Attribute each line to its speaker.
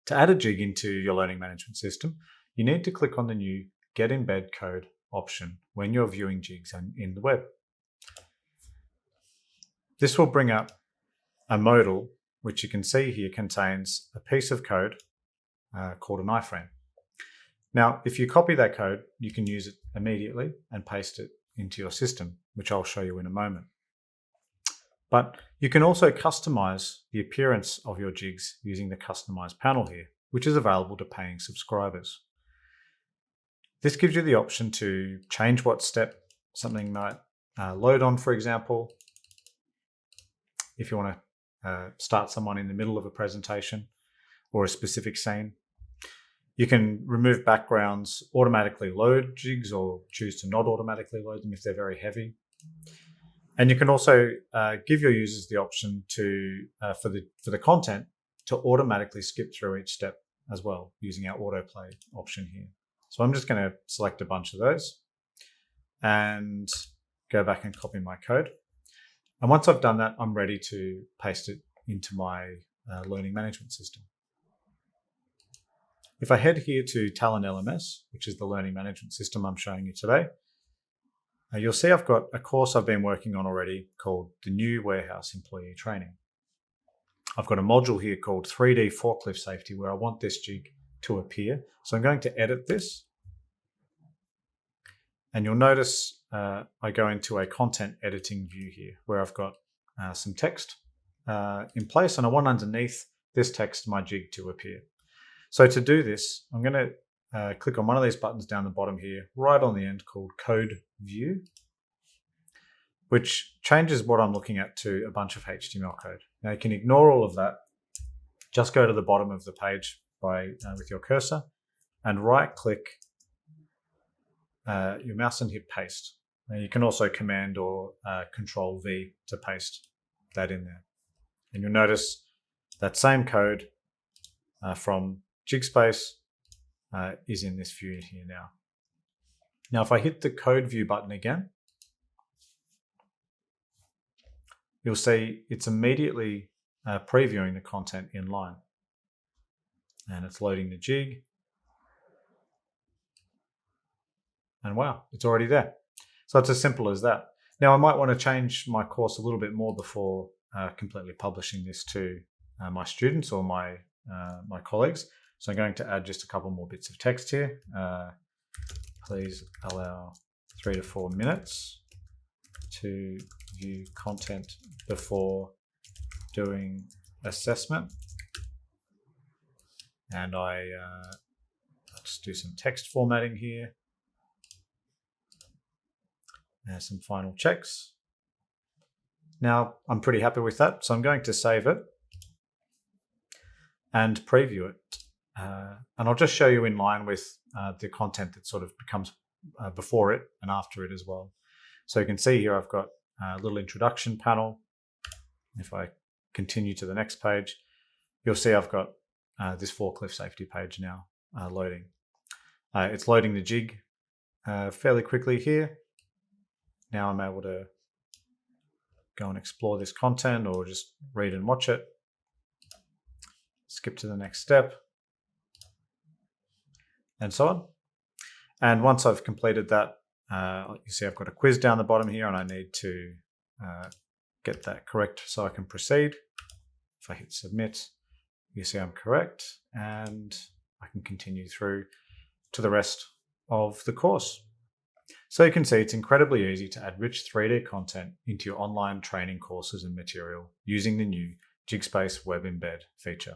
Speaker 1: To add a jig into your learning management system, you need to click on the new Get Embed Code option when you're viewing jigs in the web. This will bring up a Moodle, which you can see here contains a piece of code called an iframe. Now, if you copy that code, you can use it immediately and paste it into your system, which I'll show you in a moment. But you can also customize the appearance of your jigs using the Customize panel here, which is available to paying subscribers. This gives you the option to change what step something might load on, for example. If you want to start someone in the middle of a presentation or a specific scene. You can remove backgrounds, automatically load jigs, or choose to not automatically load them if they're very heavy. And you can also give your users the option to for the content to automatically skip through each step as well, using our autoplay option here. So I'm just going to select a bunch of those and go back and copy my code. And once I've done that, I'm ready to paste it into my learning management system. If I head here to Talon LMS, which is the learning management system I'm showing you today, you'll see I've got a course I've been working on already called the New Warehouse Employee Training. I've got a module here called 3D Forklift Safety where I want this jig to appear. So I'm going to edit this. And you'll notice I go into a content editing view here where I've got some text in place, and I want underneath this text my jig to appear. So to do this, I'm going to click on one of these buttons down the bottom here, right on the end, called Code View, which changes what I'm looking at to a bunch of HTML code. Now you can ignore all of that. Just go to the bottom of the page with your cursor and right-click your mouse and hit Paste. Now you can also Command or Control V to paste that in there. And you'll notice that same code from JigSpace is in this view here now. Now, if I hit the Code View button again, you'll see it's immediately previewing the content in line. And it's loading the jig. And wow, it's already there. So it's as simple as that. Now, I might want to change my course a little bit more before completely publishing this to my students or my colleagues. So I'm going to add just a couple more bits of text here. Please allow 3 to 4 minutes to view content before doing assessment. And let's do some text formatting here. And some final checks. Now I'm pretty happy with that, so I'm going to save it and preview it. And I'll just show you in line with the content that sort of becomes before it and after it as well. So you can see here I've got a little introduction panel. If I continue to the next page, you'll see I've got this forklift safety page now loading. It's loading the jig fairly quickly here. Now I'm able to go and explore this content or just read and watch it. Skip to the next step. And so on. And once I've completed that, you see I've got a quiz down the bottom here and I need to get that correct so I can proceed. If I hit submit, you see I'm correct and I can continue through to the rest of the course. So you can see it's incredibly easy to add rich 3D content into your online training courses and material using the new JigSpace Web Embed feature.